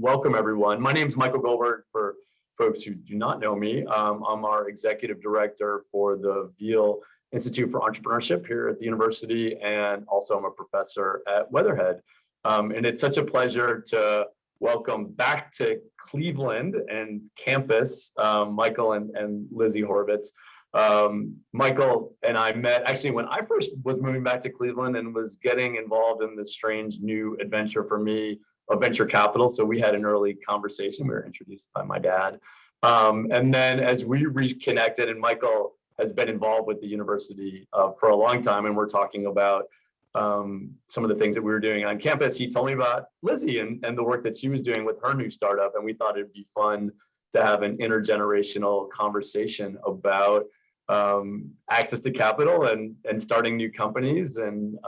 Welcome, everyone. My name is Michael Goldberg. For folks who do not know me, I'm our executive director for the Veale Institute for Entrepreneurship here at the university, and also I'm a professor at Weatherhead. And it's such a pleasure to welcome back to Cleveland and campus, Michael and Lizzie Horvitz. Michael and I met actually when I first was moving back to Cleveland and was getting involved in this strange new adventure for me of venture capital. So we had an early conversation. We were introduced by my dad. And then as we reconnected, and Michael has been involved with the university for a long time, and we're talking about some of the things that we were doing on campus. He told me about Lizzie and the work that she was doing with her new startup. And we thought it'd be fun to have an intergenerational conversation about access to capital and starting new companies. And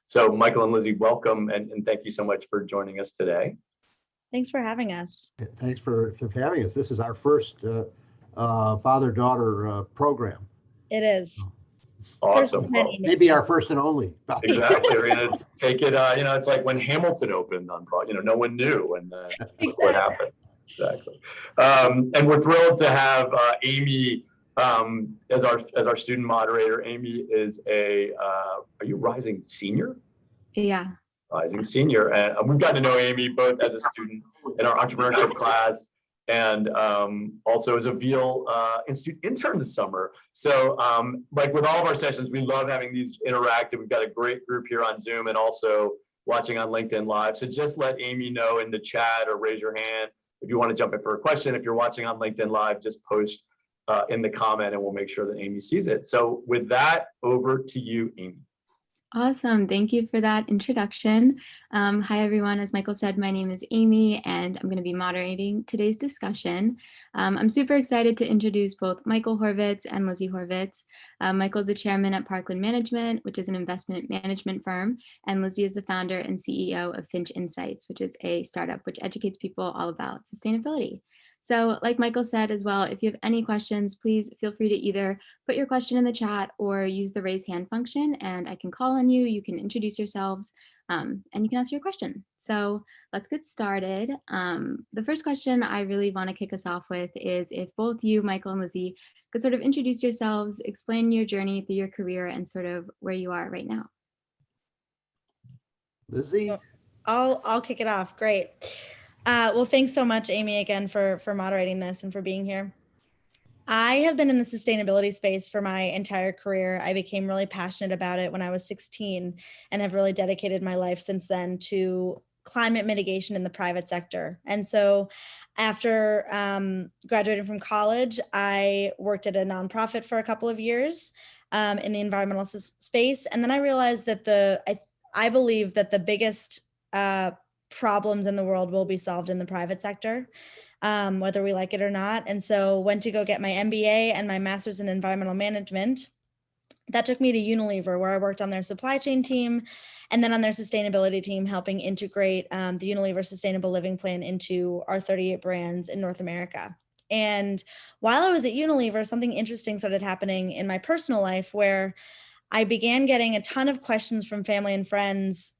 so Michael and Lizzie, welcome, and thank you so much for joining us today. Thanks for having us. Thanks for having us. This is our first father-daughter program. It is. Awesome. Well, maybe our first and only. Exactly. We're going to take it, it's like when Hamilton opened on Broadway, no one knew, and exactly. What happened. Exactly. And we're thrilled to have Aimee as our student moderator. Aimee is are you rising senior? Yeah. Rising senior. And we've gotten to know Aimee both as a student in our entrepreneurship class and also as a Veale Institute intern this summer. So like with all of our sessions, we love having these interactive. We've got a great group here on Zoom and also watching on LinkedIn Live. So just let Aimee know in the chat or raise your hand if you want to jump in for a question. If you're watching on LinkedIn Live, just post in the comment and we'll make sure that Aimee sees it. So with that, over to you, Aimee. Awesome. Thank you for that introduction. Hi, everyone. As Michael said, my name is Aimee, and I'm going to be moderating today's discussion. I'm super excited to introduce both Michael Horvitz and Lizzie Horvitz. Michael's the chairman at Parkland Management, which is an investment management firm, and Lizzie is the founder and CEO of Finch Insights, which is a startup which educates people all about sustainability. So like Michael said as well, if you have any questions, please feel free to either put your question in the chat or use the raise hand function and I can call on you. You can introduce yourselves and you can ask your question. So let's get started. The first question I really want to kick us off with is if both you, Michael and Lizzie, could sort of introduce yourselves, explain your journey through your career and sort of where you are right now. Lizzie? I'll kick it off. Great. Well, thanks so much, Aimee, again, for moderating this and for being here. I have been in the sustainability space for my entire career. I became really passionate about it when I was 16 and have really dedicated my life since then to climate mitigation in the private sector. And so after graduating from college, I worked at a nonprofit for a couple of years in the environmental space. And then I realized that I believe that the biggest problems in the world will be solved in the private sector, whether we like it or not. And so went to go get my MBA and my master's in environmental management. That took me to Unilever, where I worked on their supply chain team and then on their sustainability team, helping integrate the Unilever Sustainable Living Plan into our 38 brands in North America. And while I was at Unilever, something interesting started happening in my personal life where I began getting a ton of questions from family and friends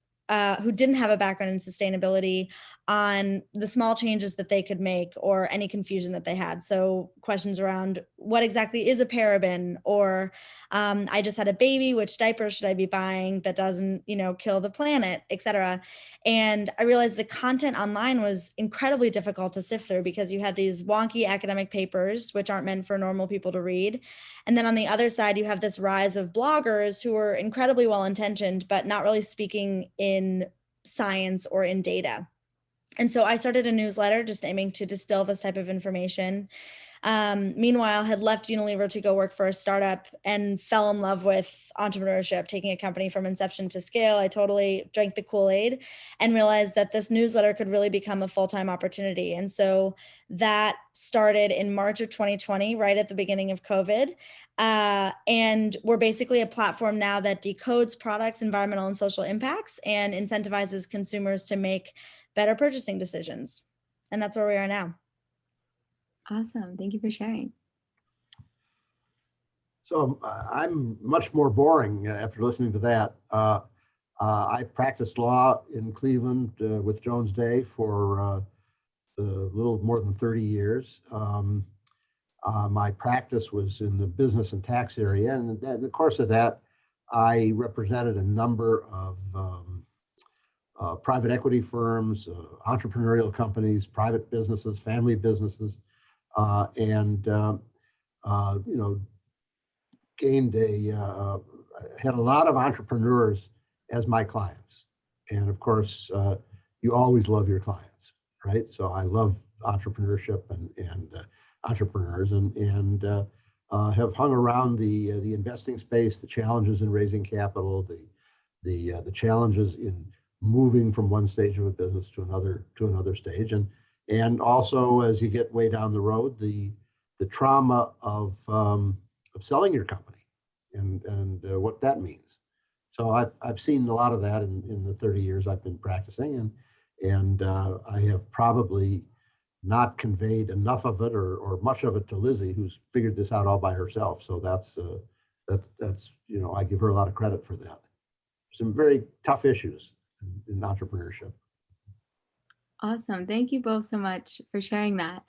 who didn't have a background in sustainability on the small changes that they could make or any confusion that they had. So questions around what exactly is a paraben, or I just had a baby, which diaper should I be buying that doesn't, kill the planet, et cetera. And I realized the content online was incredibly difficult to sift through because you had these wonky academic papers, which aren't meant for normal people to read. And then on the other side, you have this rise of bloggers who are incredibly well-intentioned, but not really speaking in science or in data. And so I started a newsletter just aiming to distill this type of information. Meanwhile, had left Unilever to go work for a startup and fell in love with entrepreneurship, taking a company from inception to scale. I totally drank the Kool-Aid and realized that this newsletter could really become a full-time opportunity. And so that started in March of 2020, right at the beginning of COVID. And we're basically a platform now that decodes products, environmental and social impacts, and incentivizes consumers to make better purchasing decisions. And that's where we are now. Awesome. Thank you for sharing. So I'm much more boring after listening to that. I practiced law in Cleveland with Jones Day for a little more than 30 years. My practice was in the business and tax area. And in the course of that, I represented a number of private equity firms, entrepreneurial companies, private businesses, family businesses, and gained had a lot of entrepreneurs as my clients. And of course, you always love your clients, right? So I love entrepreneurship and entrepreneurs, and have hung around the investing space, the challenges in raising capital, the challenges in moving from one stage of a business to another stage, and also as you get way down the road, the trauma of selling your company and what that means. So I've seen a lot of that in the 30 years I've been practicing, and I have probably not conveyed enough of it or much of it to Lizzie, who's figured this out all by herself. So that's I give her a lot of credit for that. Some very tough issues in entrepreneurship. Awesome. Thank you both so much for sharing that.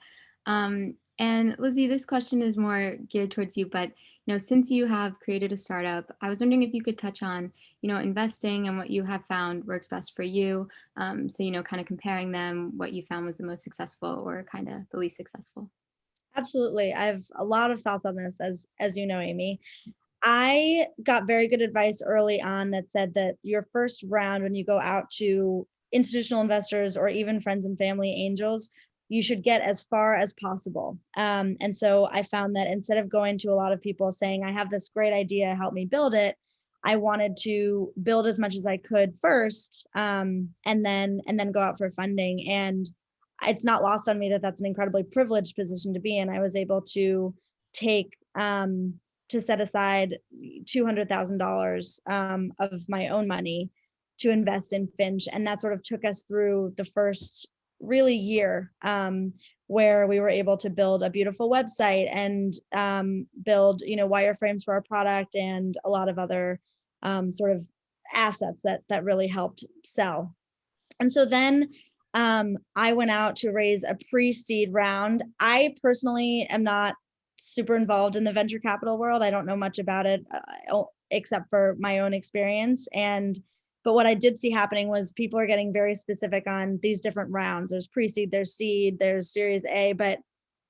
And Lizzie, this question is more geared towards you, but since you have created a startup, I was wondering if you could touch on, investing and what you have found works best for you. So, kind of comparing them, what you found was the most successful or kind of the least successful. Absolutely. I have a lot of thoughts on this, as you know, Aimee. I got very good advice early on that said that your first round, when you go out to institutional investors or even friends and family angels, you should get as far as possible. And so I found that instead of going to a lot of people saying, I have this great idea, help me build it, I wanted to build as much as I could first, and then go out for funding. And it's not lost on me that that's an incredibly privileged position to be in. I was able to take to set aside $200,000 of my own money to invest in Finch. And that sort of took us through the first really year, where we were able to build a beautiful website and build, wireframes for our product and a lot of other sort of assets that really helped sell. And so then I went out to raise a pre-seed round. I personally am not super involved in the venture capital world. I don't know much about it except for my own experience. But what I did see happening was people are getting very specific on these different rounds. There's pre-seed, there's seed, there's Series A, but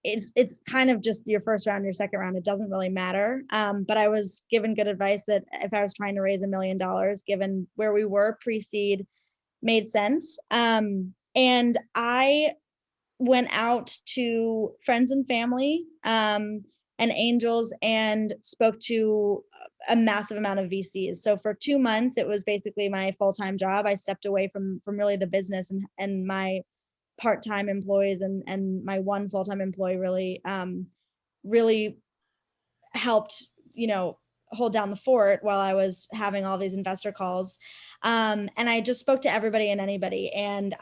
it's kind of just your first round, your second round. It doesn't really matter. But I was given good advice that if I was trying to raise $1 million, given where we were, pre-seed made sense. And I went out to friends and family and angels and spoke to a massive amount of VCs. So for 2 months, it was basically my full-time job. I stepped away from really the business and my part-time employees and my one full-time employee really helped, hold down the fort while I was having all these investor calls. And I just spoke to everybody and anybody. And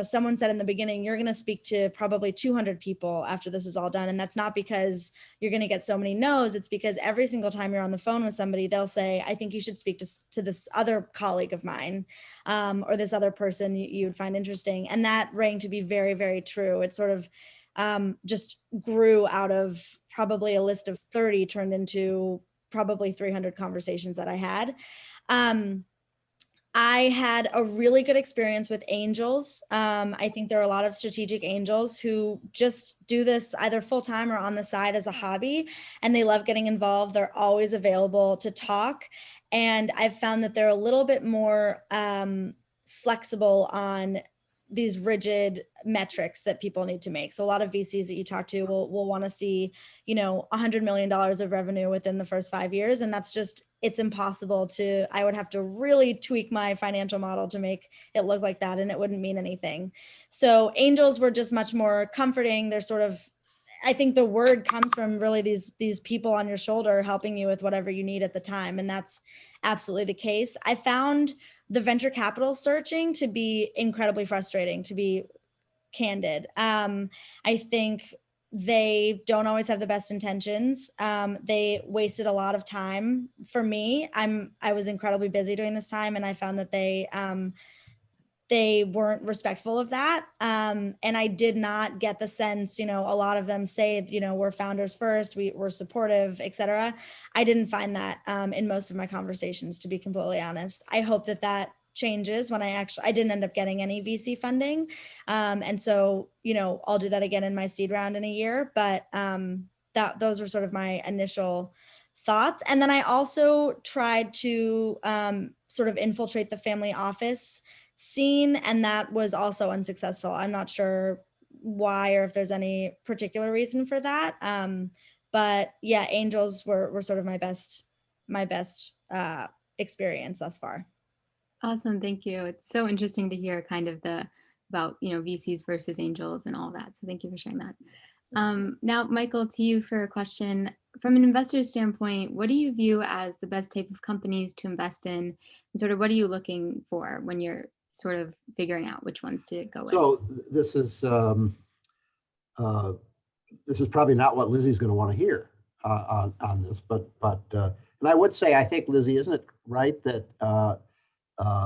someone said in the beginning, you're going to speak to probably 200 people after this is all done. And that's not because you're going to get so many no's. It's because every single time you're on the phone with somebody, they'll say, I think you should speak to this other colleague of mine, or this other person you would find interesting. And that rang to be very, very true. It sort of just grew out of probably a list of 30 turned into probably 300 conversations that I had. I had a really good experience with angels. I think there are a lot of strategic angels who just do this either full-time or on the side as a hobby, and they love getting involved. They're always available to talk. And I've found that they're a little bit more flexible on these rigid metrics that people need to make. So a lot of VCs that you talk to will want to see, $100 million of revenue within the first 5 years. And that's just, it's impossible I would have to really tweak my financial model to make it look like that. And it wouldn't mean anything. So angels were just much more comforting. They're sort of, I think the word comes from really these people on your shoulder helping you with whatever you need at the time. And that's absolutely the case. I found the venture capital searching to be incredibly frustrating, to be candid. I think they don't always have the best intentions. They wasted a lot of time for me. I was incredibly busy during this time, and I found that they they weren't respectful of that. And I did not get the sense, a lot of them say, we're founders first, we're supportive, et cetera. I didn't find that in most of my conversations, to be completely honest. I hope that changes when I didn't end up getting any VC funding. And so, I'll do that again in my seed round in a year, but those were sort of my initial thoughts. And then I also tried to sort of infiltrate the family office scene, and that was also unsuccessful. I'm not sure why or if there's any particular reason for that. But yeah, angels were sort of my best experience thus far. Awesome, thank you. It's so interesting to hear kind of about VCs versus angels and all that. So thank you for sharing that. Now, Michael, to you for a question. From an investor standpoint, what do you view as the best type of companies to invest in? And sort of what are you looking for when you're sort of figuring out which ones to go with? So this is probably not what Lizzie's going to want to hear on this, but and I would say, I think, Lizzie, isn't it right that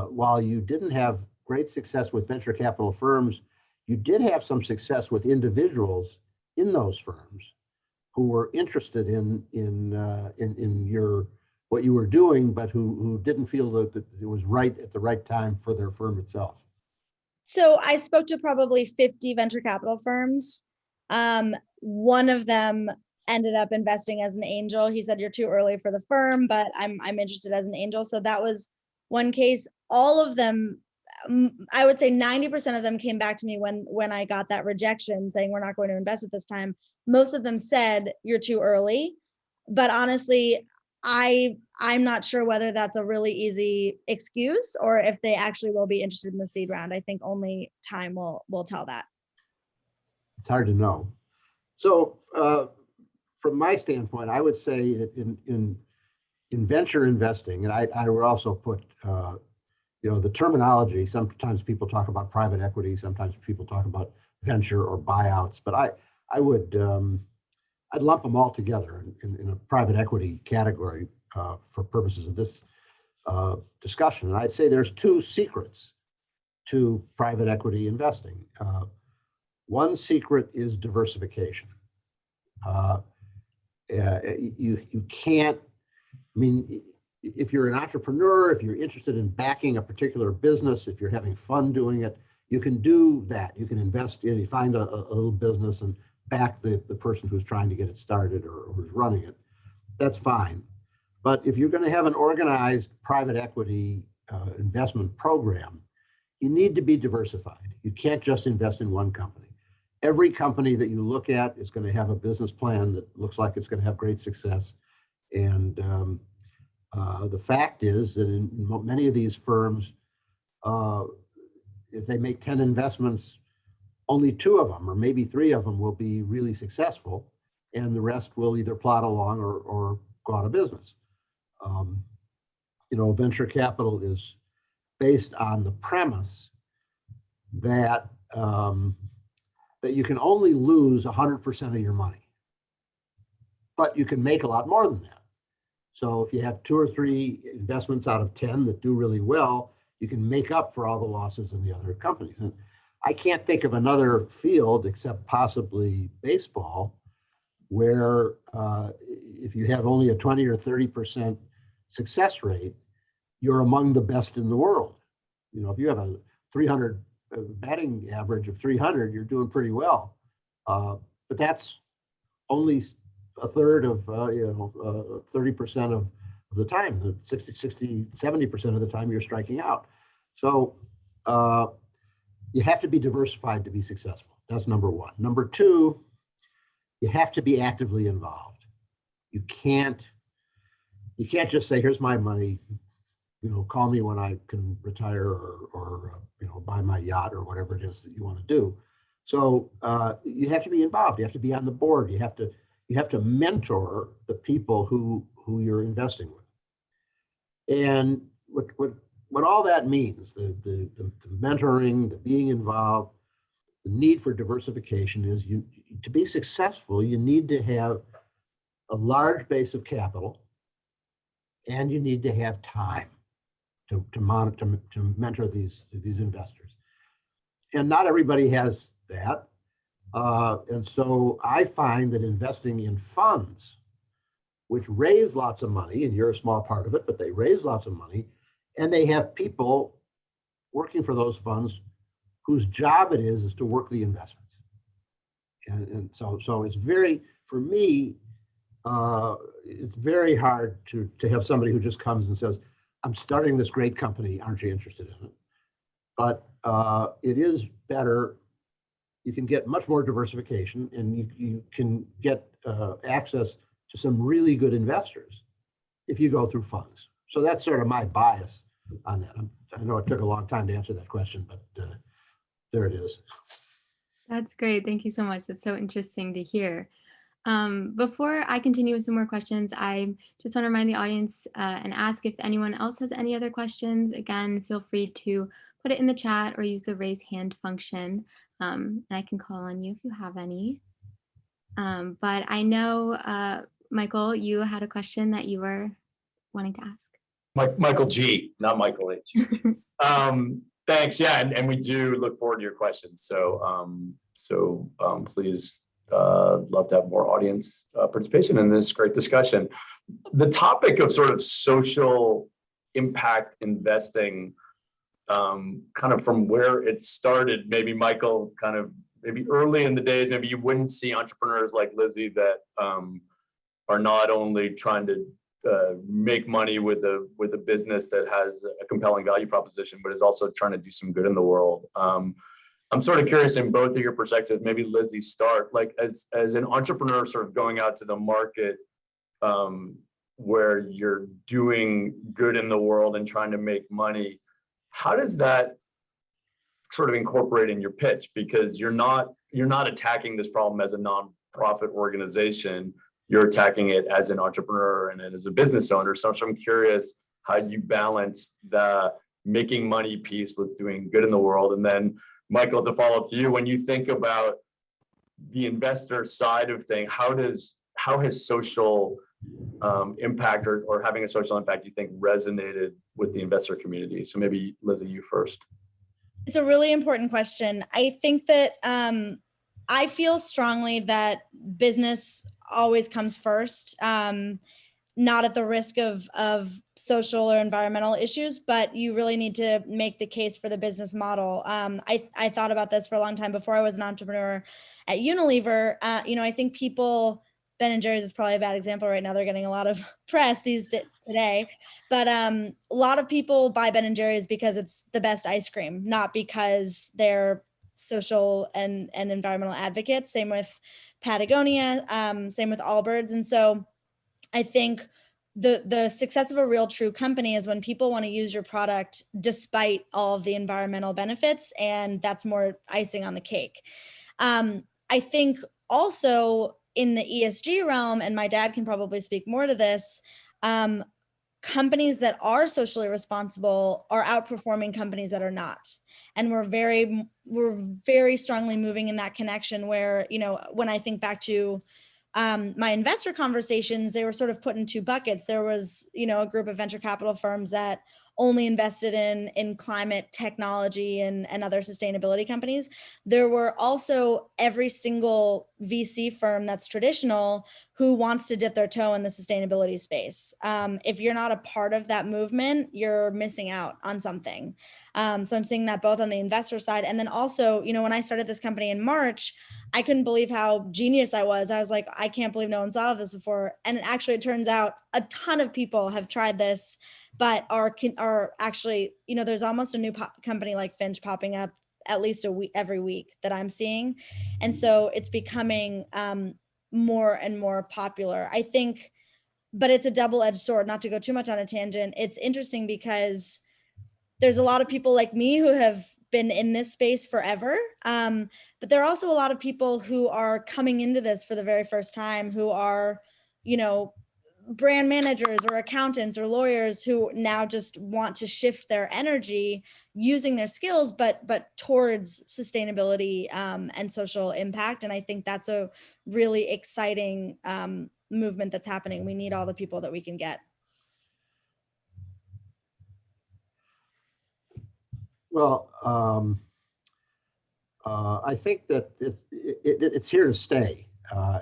while you didn't have great success with venture capital firms, you did have some success with individuals in those firms who were interested in what you were doing, but who didn't feel that it was right at the right time for their firm itself? So I spoke to probably 50 venture capital firms. One of them ended up investing as an angel. He said, "You're too early for the firm, but I'm interested as an angel." So that was one case. All of them, I would say 90% of them came back to me when I got that rejection saying, "We're not going to invest at this time." Most of them said, "You're too early." But honestly, I'm not sure whether that's a really easy excuse or if they actually will be interested in the seed round. I think only time will tell that. It's hard to know. So from my standpoint, I would say that in venture investing, and I would also put the terminology. Sometimes people talk about private equity, sometimes people talk about venture or buyouts, but I would I'd lump them all together in a private equity category for purposes of this discussion. And I'd say there's two secrets to private equity investing. One secret is diversification. You can't, if you're an entrepreneur, if you're interested in backing a particular business, if you're having fun doing it, you can do that. You can invest in, you find a little business and back the person who's trying to get it started or who's running it. That's fine. But if you're going to have an organized private equity investment program, you need to be diversified. You can't just invest in one company. Every company that you look at is going to have a business plan that looks like it's going to have great success. And the fact is that in many of these firms, if they make 10 investments, only 2 of them or maybe 3 of them will be really successful, and the rest will either plod along or go out of business. Venture capital is based on the premise that that you can only lose 100% of your money, but you can make a lot more than that. So if you have 2 or 3 investments out of 10 that do really well, you can make up for all the losses in the other companies. And I can't think of another field except possibly baseball where if you have only a 20 or 30% success rate, you're among the best in the world. If you have a 300 batting average of 300, you're doing pretty well. But that's only a third of 30% of the time. The 60, 70% of the time you're striking out. So you have to be diversified to be successful. That's number one. Number two, you have to be actively involved. You can't just say, "Here's my money, call me when I can retire or buy my yacht," or whatever it is that you want to do. So you have to be involved. You have to be on the board. You have to mentor the people who you're investing with. And what all that means, the mentoring, the being involved, the need for diversification is to be successful, you need to have a large base of capital, and you need to have time to mentor these investors. And not everybody has that. And so I find that investing in funds, which raise lots of money, and you're a small part of it, but they raise lots of money, and they have people working for those funds whose job it is to work the investments. And so it's very, for me, it's very hard to have somebody who just comes and says, I'm starting this great company, aren't you interested in it? But it is better. You can get much more diversification, and you can get access to some really good investors if you go through funds. So that's sort of my bias on that. I know it took a long time to answer that question, but there it is. That's great. Thank you so much. That's so interesting to hear. Before I continue with some more questions, I just want to remind the audience and ask if anyone else has any other questions. Again, feel free to put it in the chat or use the raise hand function, and I can call on you if you have any. But I know, Michael, you had a question that you were wanting to ask. Michael G, not Michael H. Thanks. Yeah, and we do look forward to your questions. So please, love to have more audience participation in this great discussion. The topic of sort of social impact investing, kind of from where it started, maybe Michael, kind of maybe early in the days, maybe you wouldn't see entrepreneurs like Lizzie that are not only trying to make money with a business that has a compelling value proposition, but is also trying to do some good in the world. I'm sort of curious in both of your perspectives, maybe Lizzie start, like as an entrepreneur sort of going out to the market where you're doing good in the world and trying to make money, how does that sort of incorporate in your pitch? Because you're not attacking this problem as a nonprofit organization, you're attacking it as an entrepreneur and as a business owner. So I'm curious how you balance the making money piece with doing good in the world. And then Michael, to follow up to you, when you think about the investor side of things, how has social impact or having a social impact, you think, resonated with the investor community? So maybe Lizzie, you first. It's a really important question. I think that I feel strongly that business always comes first, not at the risk of social or environmental issues, but you really need to make the case for the business model. I thought about this for a long time before I was an entrepreneur at Unilever. I think people, Ben & Jerry's is probably a bad example right now. They're getting a lot of press today, but a lot of people buy Ben & Jerry's because it's the best ice cream, not because they're social and environmental advocates. Same with Patagonia, same with Allbirds. And so I think the success of a real true company is when people want to use your product despite all of the environmental benefits, and that's more icing on the cake. I think also in the ESG realm, and my dad can probably speak more to this, companies that are socially responsible are outperforming companies that are not. And we're very strongly moving in that connection where, when I think back to my investor conversations, they were sort of put in two buckets. There was, a group of venture capital firms that only invested in climate technology and other sustainability companies. There were also every single VC firm that's traditional who wants to dip their toe in the sustainability space. If you're not a part of that movement, you're missing out on something. So I'm seeing that both on the investor side. And then also, when I started this company in March, I couldn't believe how genius I was. I was like, I can't believe no one's thought of this before. And actually, it turns out a ton of people have tried this, but are actually, there's almost a new company like Finch popping up at least a week, every week that I'm seeing. And so it's becoming more and more popular, I think, but it's a double-edged sword. Not to go too much on a tangent. It's interesting because there's a lot of people like me who have been in this space forever. But there are also a lot of people who are coming into this for the very first time, who are, brand managers or accountants or lawyers who now just want to shift their energy using their skills, but towards sustainability and social impact. And I think that's a really exciting movement that's happening. We need all the people that we can get. Well, I think that it's here to stay.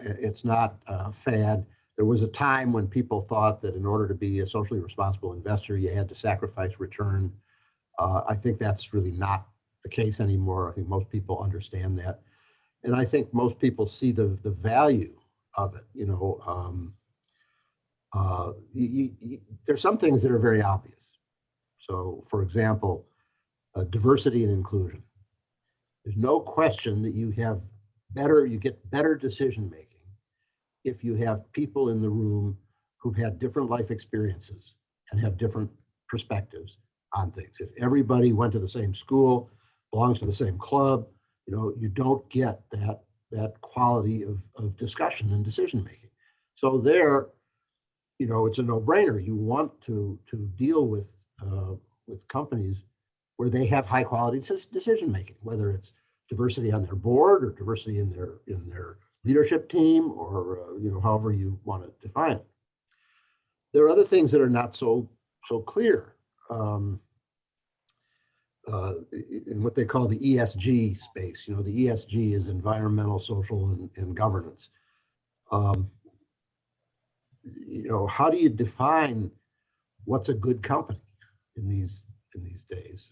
It's not a fad. There was a time when people thought that in order to be a socially responsible investor, you had to sacrifice return. I think that's really not the case anymore. I think most people understand that. And I think most people see the value of it. There's some things that are very obvious. So, for example, diversity and inclusion. There's no question that you get better decision making if you have people in the room who've had different life experiences and have different perspectives on things. If everybody went to the same school, belongs to the same club, you don't get that quality of discussion and decision making. So there, it's a no-brainer. You want to deal with companies where they have high quality decision making, whether it's diversity on their board or diversity in their leadership team, or however you want to define it. There are other things that are not so clear in what they call the ESG space. The ESG is environmental, social, and governance. How do you define what's a good company in these days?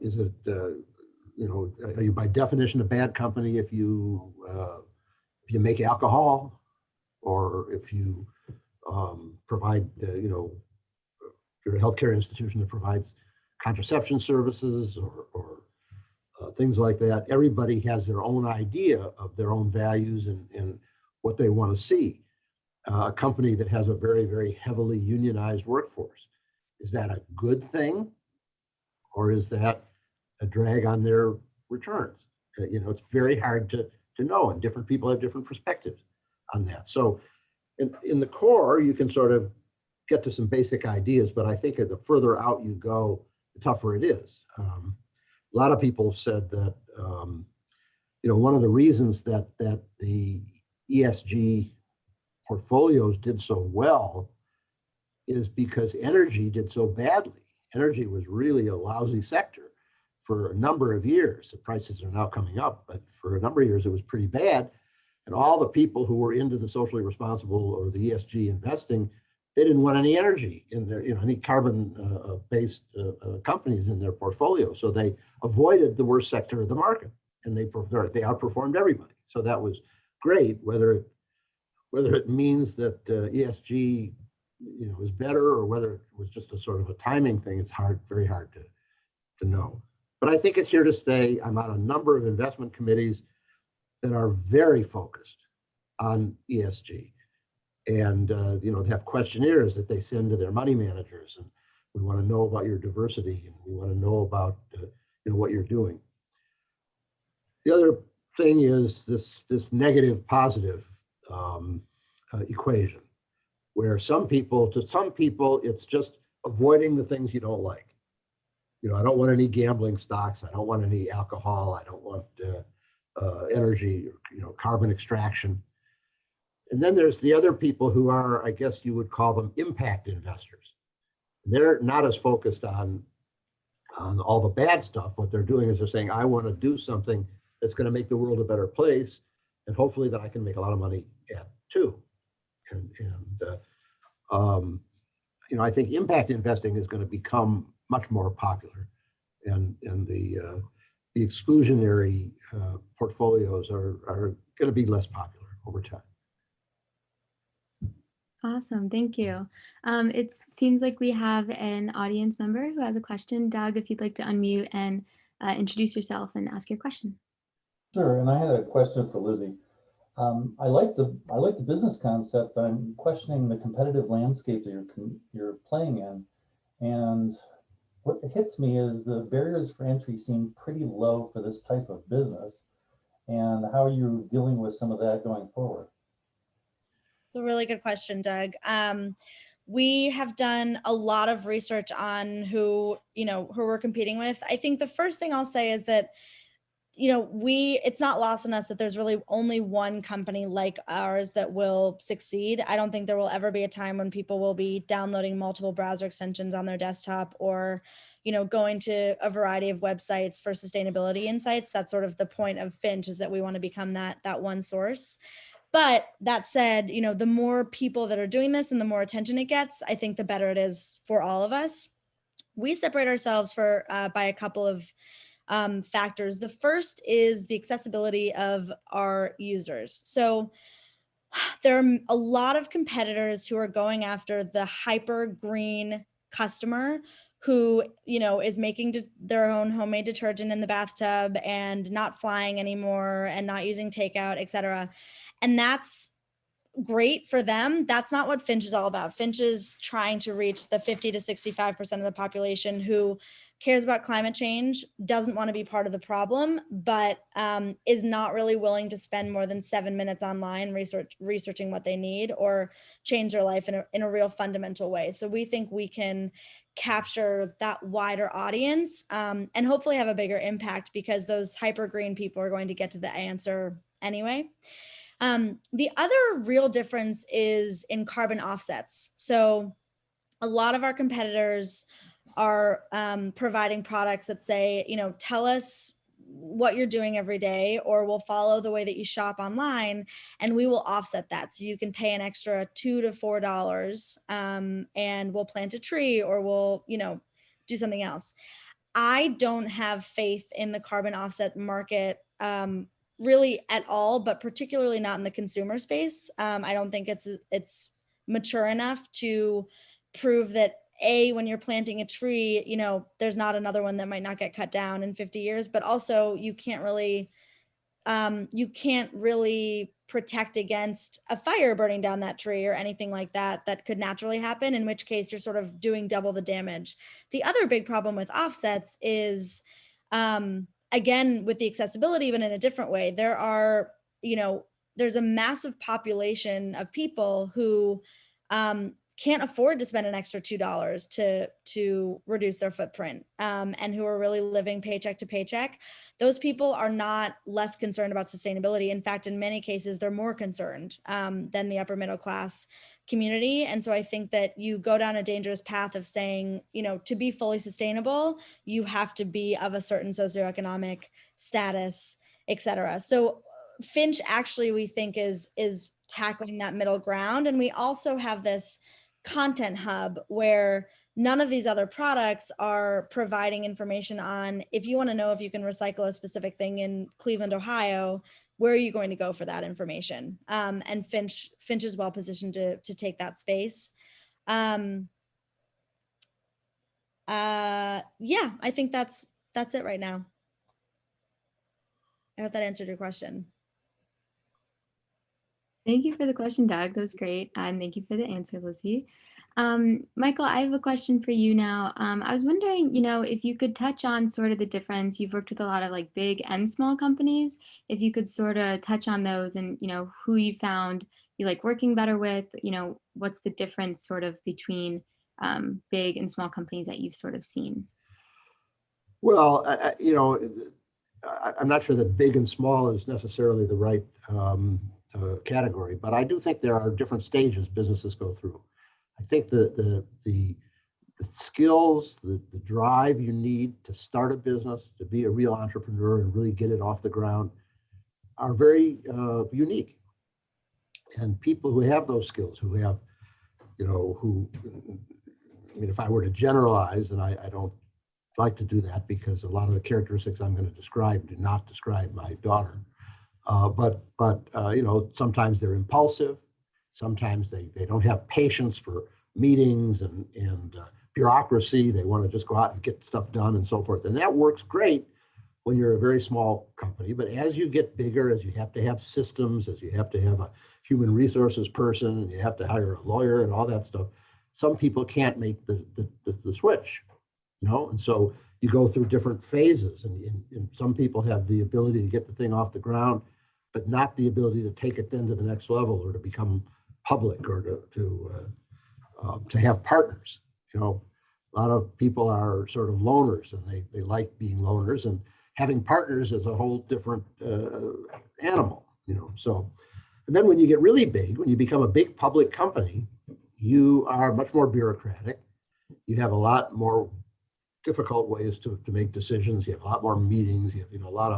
Is it are you by definition a bad company if you make alcohol, or if you provide you're a healthcare institution that provides contraception services or things like that? Everybody has their own idea of their own values and what they want to see. A company that has a very, very heavily unionized workforce, is that a good thing, or is that a drag on their returns? It's very hard to know, and different people have different perspectives on that. So in the core, you can sort of get to some basic ideas, but I think the further out you go, the tougher it is. A lot of people said that, one of the reasons that the ESG portfolios did so well is because energy did so badly. Energy was really a lousy sector for a number of years. The prices are now coming up, but for a number of years it was pretty bad. And all the people who were into the socially responsible or the ESG investing, they didn't want any energy in their, any carbon-based companies in their portfolio. So they avoided the worst sector of the market, and they outperformed everybody. So that was great. Whether it means that ESG, is better, or whether it was just a sort of a timing thing, it's very hard to know. But I think it's here to stay. I'm on a number of investment committees that are very focused on ESG. And, they have questionnaires that they send to their money managers. And we want to know about your diversity, and we want to know about, what you're doing. The other thing is this negative positive equation, where to some people, it's just avoiding the things you don't like. I don't want any gambling stocks. I don't want any alcohol. I don't want energy, carbon extraction. And then there's the other people who are, I guess you would call them impact investors. They're not as focused on all the bad stuff. What they're doing is they're saying, I want to do something that's going to make the world a better place, and hopefully that I can make a lot of money at too. I think impact investing is going to become much more popular, and the exclusionary portfolios are going to be less popular over time. Awesome, thank you. It seems like we have an audience member who has a question. Doug, if you'd like to unmute and introduce yourself and ask your question. Sure, and I had a question for Lizzie. I like the business concept. I'm questioning the competitive landscape that you're playing in, and what hits me is the barriers for entry seem pretty low for this type of business. And how are you dealing with some of that going forward? It's a really good question, Doug. We have done a lot of research on who we're competing with. I think the first thing I'll say is that it's not lost on us that there's really only one company like ours that will succeed. I don't think there will ever be a time when people will be downloading multiple browser extensions on their desktop or, going to a variety of websites for sustainability insights. That's sort of the point of Finch, is that we want to become that one source. But that said, the more people that are doing this and the more attention it gets, I think the better it is for all of us. We separate ourselves by a couple of factors. The first is the accessibility of our users. So there are a lot of competitors who are going after the hyper green customer who, is making their own homemade detergent in the bathtub and not flying anymore and not using takeout, et cetera. And that's great for them. That's not what Finch is all about. Finch is trying to reach the 50 to 65% of the population who cares about climate change, doesn't want to be part of the problem, but is not really willing to spend more than 7 minutes online researching what they need or change their life in a real fundamental way. So we think we can capture that wider audience and hopefully have a bigger impact, because those hyper green people are going to get to the answer anyway. The other real difference is in carbon offsets. So a lot of our competitors are providing products that say, tell us what you're doing every day, or we'll follow the way that you shop online and we will offset that. So you can pay an extra $2 to $4 and we'll plant a tree, or we'll, do something else. I don't have faith in the carbon offset market really at all, but particularly not in the consumer space. I don't think it's mature enough to prove that when you're planting a tree, there's not another one that might not get cut down in 50 years, but also you can't really protect against a fire burning down that tree or anything like that could naturally happen, in which case you're sort of doing double the damage. The other big problem with offsets is, again, with the accessibility, but in a different way, there's a massive population of people who can't afford to spend an extra $2 to reduce their footprint, and who are really living paycheck to paycheck. Those people are not less concerned about sustainability. In fact, in many cases, they're more concerned than the upper middle class community. And so I think that you go down a dangerous path of saying, to be fully sustainable, you have to be of a certain socioeconomic status, et cetera. So Finch actually, we think, is tackling that middle ground. And we also have this content hub where none of these other products are providing information on, if you want to know if you can recycle a specific thing in Cleveland, Ohio, where are you going to go for that information? And Finch is well positioned to take that space. Yeah, I think that's it right now. I hope that answered your question. Thank you for the question, Doug. That was great. And thank you for the answer, Lizzie. Michael, I have a question for you now. I was wondering, if you could touch on sort of the difference. You've worked with a lot of like big and small companies. If you could sort of touch on those and, who you found you like working better with, what's the difference sort of between big and small companies that you've sort of seen? Well, I'm not sure that big and small is necessarily the right category, but I do think there are different stages businesses go through. I think the skills, the drive you need to start a business, to be a real entrepreneur and really get it off the ground are very unique. And people who have those skills, who have, if I were to generalize, and I don't like to do that because a lot of the characteristics I'm going to describe do not describe my daughter. But sometimes they're impulsive. Sometimes they don't have patience for meetings and bureaucracy. They want to just go out and get stuff done and so forth. And that works great when you're a very small company. But as you get bigger, as you have to have systems, as you have to have a human resources person, and you have to hire a lawyer and all that stuff, some people can't make the switch, And so you go through different phases. And some people have the ability to get the thing off the ground, but not the ability to take it then to the next level or to become public or to have partners. A lot of people are sort of loners, and they like being loners, and having partners is a whole different animal, So, and then when you get really big, when you become a big public company, you are much more bureaucratic. You have a lot more difficult ways to make decisions. You have a lot more meetings. You have a lot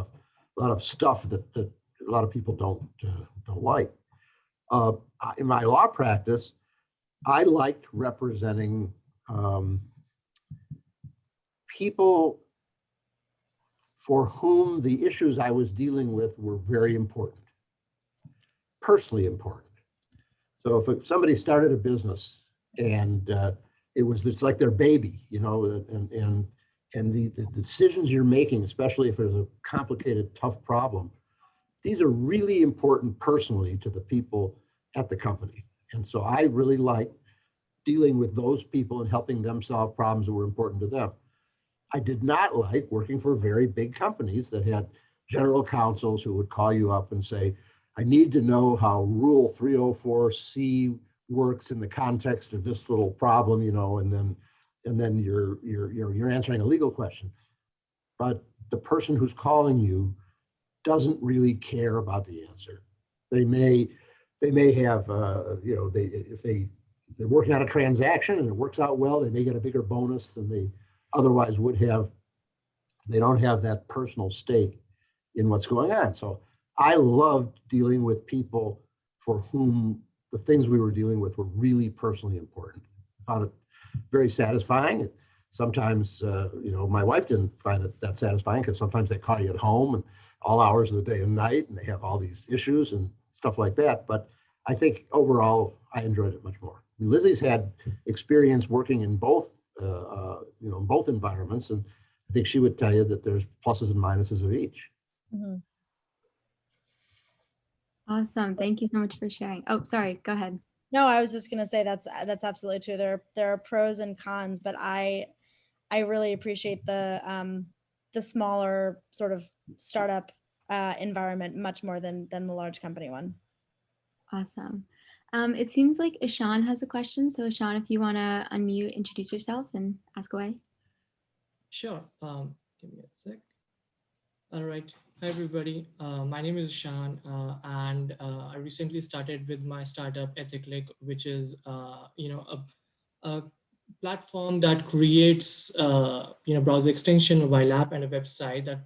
of stuff that a lot of people don't like. In my law practice, I liked representing people for whom the issues I was dealing with were very important, personally important. So if somebody started a business and it's like their baby, and the decisions you're making, especially if there's a complicated, tough problem, these are really important personally to the people at the company. And so I really like dealing with those people and helping them solve problems that were important to them. I did not like working for very big companies that had general counsels who would call you up and say, I need to know how Rule 304C works in the context of this little problem, and then you're answering a legal question. But the person who's calling you doesn't really care about the answer. They may have, if they're working on a transaction and it works out well, they may get a bigger bonus than they otherwise would have. They don't have that personal stake in what's going on. So I loved dealing with people for whom the things we were dealing with were really personally important. I found it very satisfying. Sometimes, my wife didn't find it that satisfying because sometimes they call you at home and all hours of the day and night, and they have all these issues and stuff like that. But I think overall, I enjoyed it much more. Lizzie's had experience working in both, both environments, and I think she would tell you that there's pluses and minuses of each. Mm-hmm. Awesome. Thank you so much for sharing. Oh, sorry. Go ahead. No, I was just going to say that's absolutely true. There are pros and cons, but I really appreciate the smaller sort of startup environment much more than the large company one. Awesome. It seems like Ishan has a question. So Ishan, if you want to unmute, introduce yourself and ask away. Sure. Give me a sec. All right. Hi, everybody. My name is Ishan, and I recently started with my startup Ethiclick, which is a platform that creates browser extension, mobile app, and a website that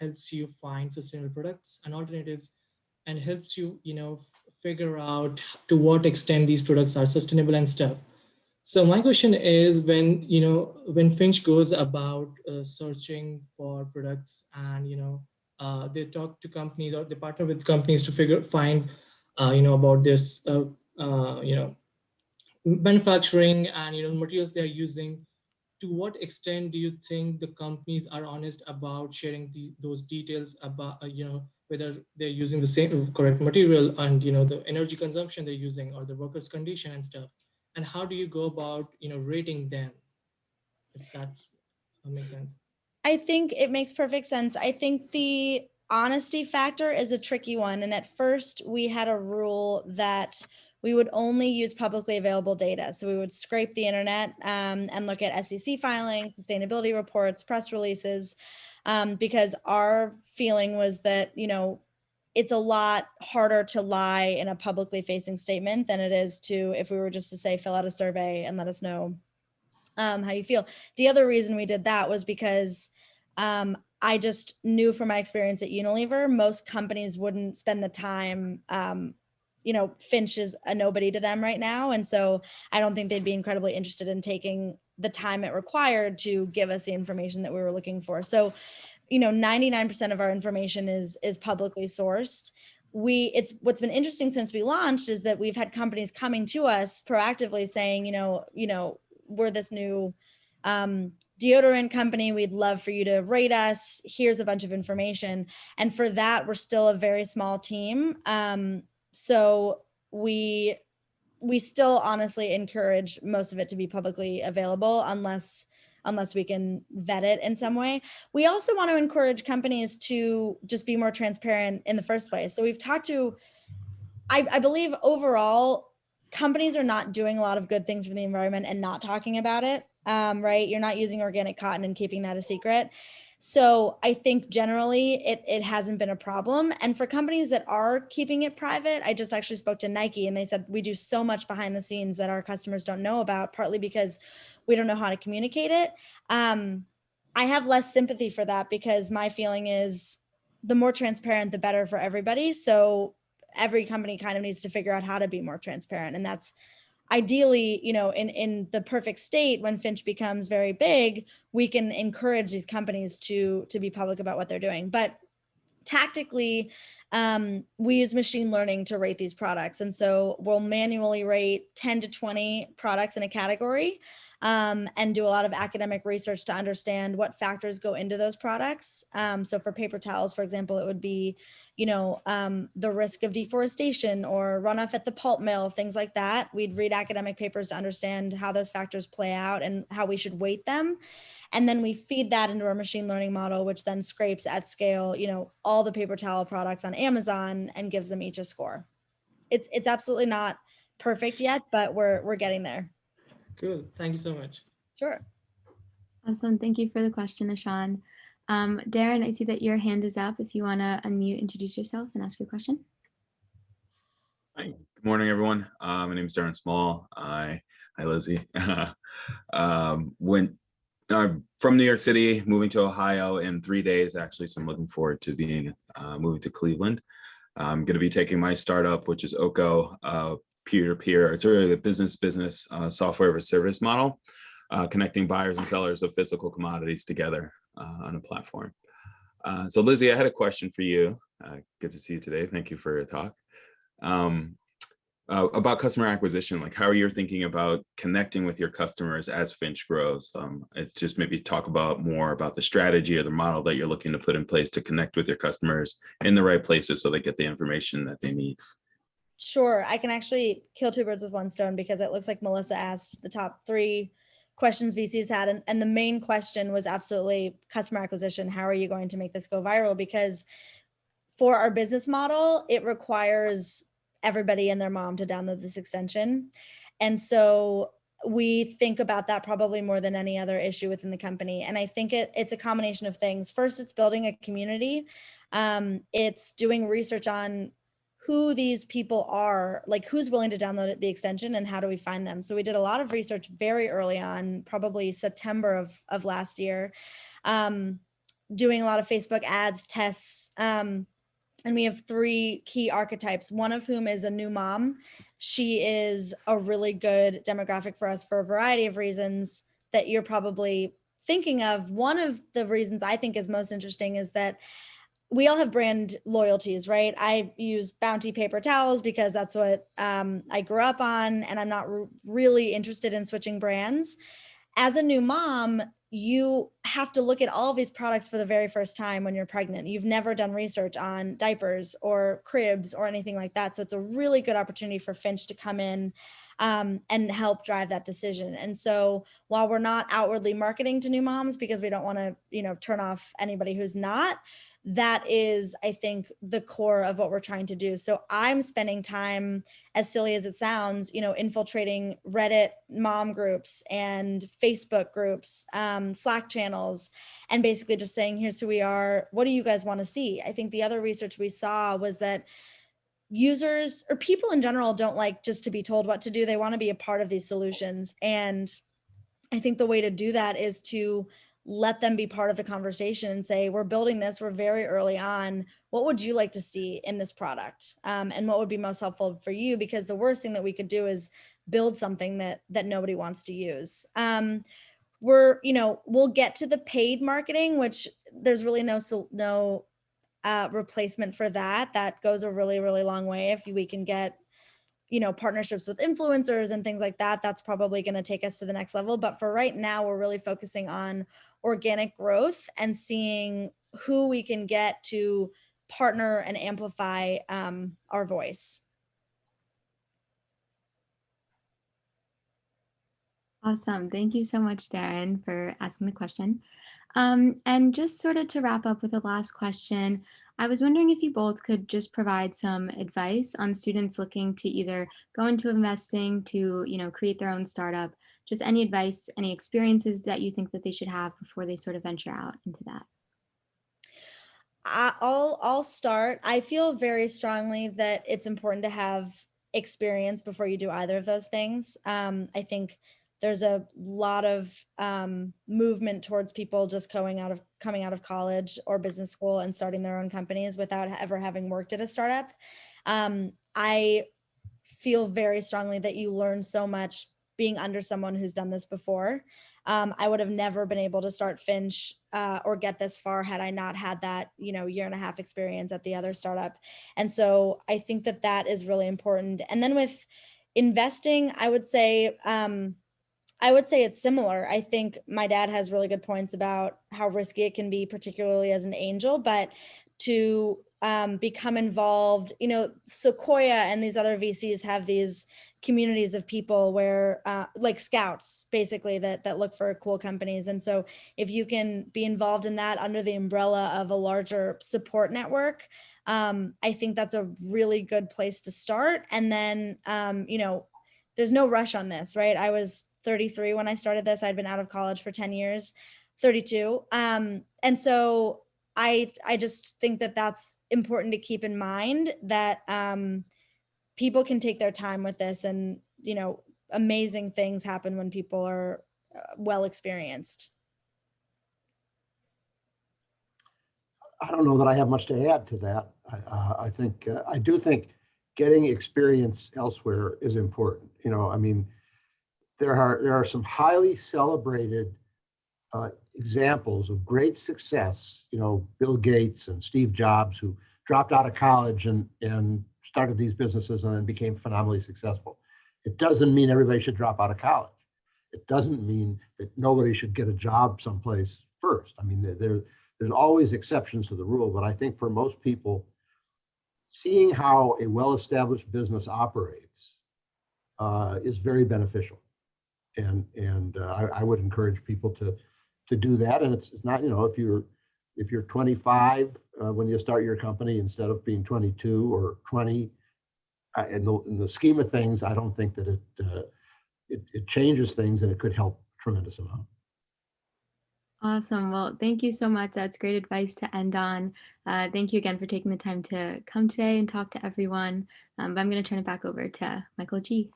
helps you find sustainable products and alternatives, and helps you figure out to what extent these products are sustainable and stuff. So my question is, when Finch goes about searching for products and they talk to companies or they partner with companies to find about this manufacturing and materials they're using, to what extent do you think the companies are honest about sharing those details about whether they're using the same correct material and the energy consumption they're using or the workers' condition and stuff? And how do you go about rating them, if that makes sense? I think it makes perfect sense. I think the honesty factor is a tricky one. And at first we had a rule that we would only use publicly available data. So we would scrape the internet and look at SEC filings, sustainability reports, press releases, because our feeling was that, it's a lot harder to lie in a publicly facing statement than it is to, if we were just to say, fill out a survey and let us know how you feel. The other reason we did that was because I just knew from my experience at Unilever, most companies wouldn't spend the time. Finch is a nobody to them right now. And so I don't think they'd be incredibly interested in taking the time it required to give us the information that we were looking for. So, 99% of our information is publicly sourced. What's been interesting since we launched is that we've had companies coming to us proactively saying, we're this new deodorant company. We'd love for you to rate us. Here's a bunch of information. And for that, we're still a very small team. So we still honestly encourage most of it to be publicly available unless we can vet it in some way. We also want to encourage companies to just be more transparent in the first place. So we've talked to, I believe overall, companies are not doing a lot of good things for the environment and not talking about it, right? You're not using organic cotton and keeping that a secret. So I think generally it hasn't been a problem. And for companies that are keeping it private, I just actually spoke to Nike and they said, we do so much behind the scenes that our customers don't know about, partly because we don't know how to communicate it. I have less sympathy for that because my feeling is the more transparent, the better for everybody. So every company kind of needs to figure out how to be more transparent. And that's ideally, you know, in the perfect state, when Finch becomes very big, we can encourage these companies to be public about what they're doing. But tactically, we use machine learning to rate these products. And so we'll manually rate 10 to 20 products in a category, and do a lot of academic research to understand what factors go into those products. So for paper towels, for example, it would be, you know, the risk of deforestation or runoff at the pulp mill, things like that. We'd read academic papers to understand how those factors play out and how we should weight them. And then we feed that into our machine learning model, which then scrapes at scale, you know, all the paper towel products on Amazon and gives them each a score. It's absolutely not perfect yet, but we're getting there. Cool. Thank you so much. Sure. Awesome. Thank you for the question, Ashan. Darren, I see that your hand is up. If you want to unmute, introduce yourself and ask your question. Hi, good morning, everyone. My name is Darren Small. Hi, Lizzie. Went from New York City, moving to Ohio in 3 days, actually. So I'm looking forward to being moving to Cleveland. I'm going to be taking my startup, which is Oko, peer-to-peer. It's really the business software as a service model, connecting buyers and sellers of physical commodities together on a platform. So Lizzie, I had a question for you. Good to see you today. Thank you for your talk. About customer acquisition, like how are you thinking about connecting with your customers as Finch grows? It's just maybe talk about more about the strategy or the model that you're looking to put in place to connect with your customers in the right places so they get the information that they need. Sure. I can actually kill two birds with one stone because it looks like Melissa asked the top 3 questions VCs had. And the main question was absolutely customer acquisition. How are you going to make this go viral? Because for our business model, it requires everybody and their mom to download this extension. And so we think about that probably more than any other issue within the company. And I think it's a combination of things. First, it's building a community. It's doing research on who these people are, like who's willing to download the extension and how do we find them. So we did a lot of research very early on, probably September of last year, doing a lot of Facebook ads tests. And we have 3 key archetypes, one of whom is a new mom. She is a really good demographic for us for a variety of reasons that you're probably thinking of. One of the reasons I think is most interesting is that we all have brand loyalties, right? I use Bounty paper towels because that's what I grew up on, and I'm not really interested in switching brands. As a new mom, you have to look at all of these products for the very first time when you're pregnant. You've never done research on diapers or cribs or anything like that. So it's a really good opportunity for Finch to come in and help drive that decision. And so while we're not outwardly marketing to new moms because we don't want to, you know, turn off anybody who's not, that is, I think, the core of what we're trying to do. So I'm spending time, as silly as it sounds, you know, infiltrating Reddit mom groups and Facebook groups, Slack channels, and basically just saying, here's who we are. What do you guys want to see? I think the other research we saw was that users or people in general don't like just to be told what to do. They want to be a part of these solutions. And I think the way to do that is to let them be part of the conversation and say, we're building this, we're very early on. What would you like to see in this product? And what would be most helpful for you? Because the worst thing that we could do is build something that nobody wants to use. We'll get to the paid marketing, which there's really no replacement for that. That goes a really, really long way. If we can get, you know, partnerships with influencers and things like that, that's probably going to take us to the next level. But for right now, we're really focusing on organic growth and seeing who we can get to partner and amplify our voice. Awesome. Thank you so much, Darren, for asking the question. And just sort of to wrap up with the last question, I was wondering if you both could just provide some advice on students looking to either go into investing, to, you know, create their own startup, just any advice, any experiences that you think that they should have before they sort of venture out into that. I'll start. I feel very strongly that it's important to have experience before you do either of those things. I think there's a lot of movement towards people just coming out of college or business school and starting their own companies without ever having worked at a startup. I feel very strongly that you learn so much being under someone who's done this before. I would have never been able to start Finch or get this far had I not had that, year and a half experience at the other startup. And so I think that that is really important. And then with investing, I would say it's similar. I think my dad has really good points about how risky it can be, particularly as an angel, but to become involved, Sequoia and these other VCs have these communities of people where like scouts basically that look for cool companies. And so if you can be involved in that under the umbrella of a larger support network, I think that's a really good place to start. And then, there's no rush on this, right? I was 33 when I started this. I'd been out of college for 10 years, 32. And so I just think that that's important to keep in mind, that people can take their time with this, and amazing things happen when people are well experienced. I don't know that I have much to add to that. I do think getting experience elsewhere is important. There are some highly celebrated examples of great success. Bill Gates and Steve Jobs, who dropped out of college and started these businesses and then became phenomenally successful. It doesn't mean everybody should drop out of college. It doesn't mean that nobody should get a job someplace first. There's always exceptions to the rule, but I think for most people, seeing how a well-established business operates is very beneficial. And I would encourage people to do that. And it's not, if you're 25 when you start your company instead of being 22 or 20, in the scheme of things, I don't think that it changes things, and it could help a tremendous amount. Awesome. Well, thank you so much. That's great advice to end on. Thank you again for taking the time to come today and talk to everyone. But I'm going to turn it back over to Michael G.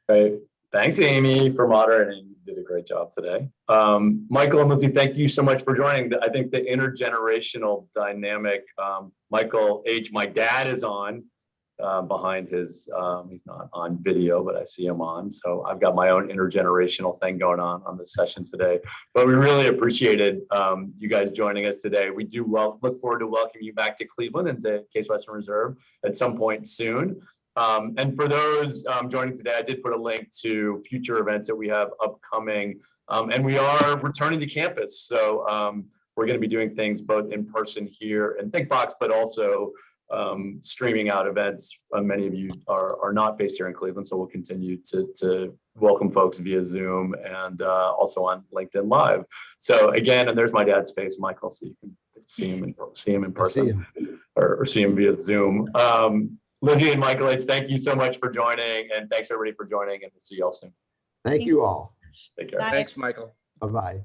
Great. Thanks, Aimee, for moderating. You did a great job today. Michael and Lizzie, thank you so much for joining. I think the intergenerational dynamic, Michael H., my dad is on behind his, he's not on video, but I see him on. So I've got my own intergenerational thing going on this session today. But we really appreciated you guys joining us today. We do look forward to welcoming you back to Cleveland and to Case Western Reserve at some point soon. And for those joining today, I did put a link to future events that we have upcoming. And we are returning to campus. So we're going to be doing things both in person here in ThinkBox, but also streaming out events. Many of you are not based here in Cleveland, so we'll continue to welcome folks via Zoom and also on LinkedIn Live. So again, and there's my dad's face, Michael, so you can see him in person or see him via Zoom. Lizzie and Michael H., thank you so much for joining, and thanks everybody for joining, and we'll see you all soon. Thank you all. Take care. Bye. Thanks, Michael. Bye-bye.